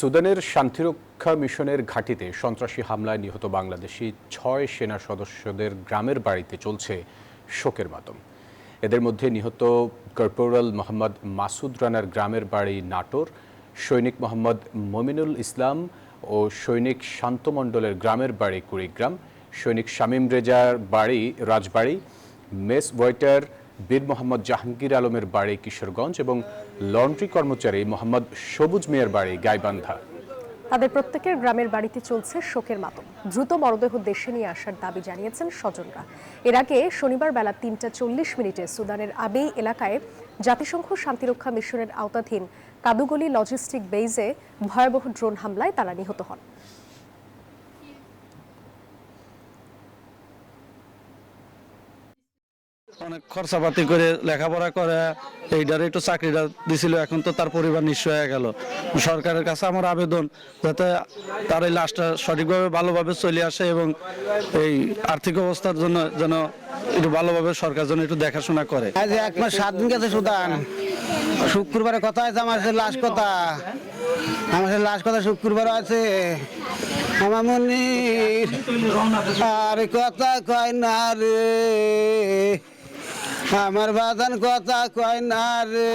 সুদানের শান্তিরক্ষা মিশনের ঘাঁটিতে সন্ত্রাসী হামলায় নিহত বাংলাদেশি ৬ সেনা সদস্যদের গ্রামের বাড়িতে চলছে শোকের মাতম। এদের মধ্যে নিহত কর্পোরাল মোহাম্মদ মাসুদ রানার গ্রামের বাড়ি নাটোর, সৈনিক মোহাম্মদ মমিনুল ইসলাম ও সৈনিক শান্ত মণ্ডলের গ্রামের বাড়ি কুড়িগ্রাম, সৈনিক শামীম রেজার বাড়ি রাজবাড়ী, মেস ওয়েটার বীর মোহাম্মদ জাহাঙ্গীর আলমের বাড়ি কিশোরগঞ্জ এবং লন্ড্রি কর্মচারী মোহাম্মদ সবুজ মিয়ার বাড়ি গাইবান্ধা। তাদের প্রত্যেকের গ্রামের বাড়িতে চলছে শোকের মাতম। দ্রুত মরদেহ দেশে নিয়ে আসার দাবি জানিয়েছেন স্বজনরা। এর আগে শনিবার বেলা ৩টা ৪০ সুদানের আবেই এলাকায় জাতিসংঘ শান্তিরক্ষা মিশনের আওতাধীন কাদুগলি লজিস্টিক বেইজে ভয়াবহ ড্রোন হামলায় তারা নিহত হন। অনেক খরচাপাতি করে লেখাপড়া করে এইটার একটু চাকরিটা দিছিল, এখন তো তার পরিবার নিঃস্ব হয়ে গেল। সরকারের কাছে আমার আবেদন যাতে তার এই লাশটা সঠিকভাবে ভালোভাবে চলে আসে এবং এই আর্থিক অবস্থার জন্য যেন একটু ভালোভাবে সরকার যেন একটু দেখাশোনা করে। আজ 1 মাস 7 দিন গেছে সুদান। শুক্রবারে কথা আছে আমার লাশ কথা, আমার লাশ কথা শুক্রবার আছে। আমার মনির আর কথা কয় না রে, আমার বাদান কথা কয় না রে।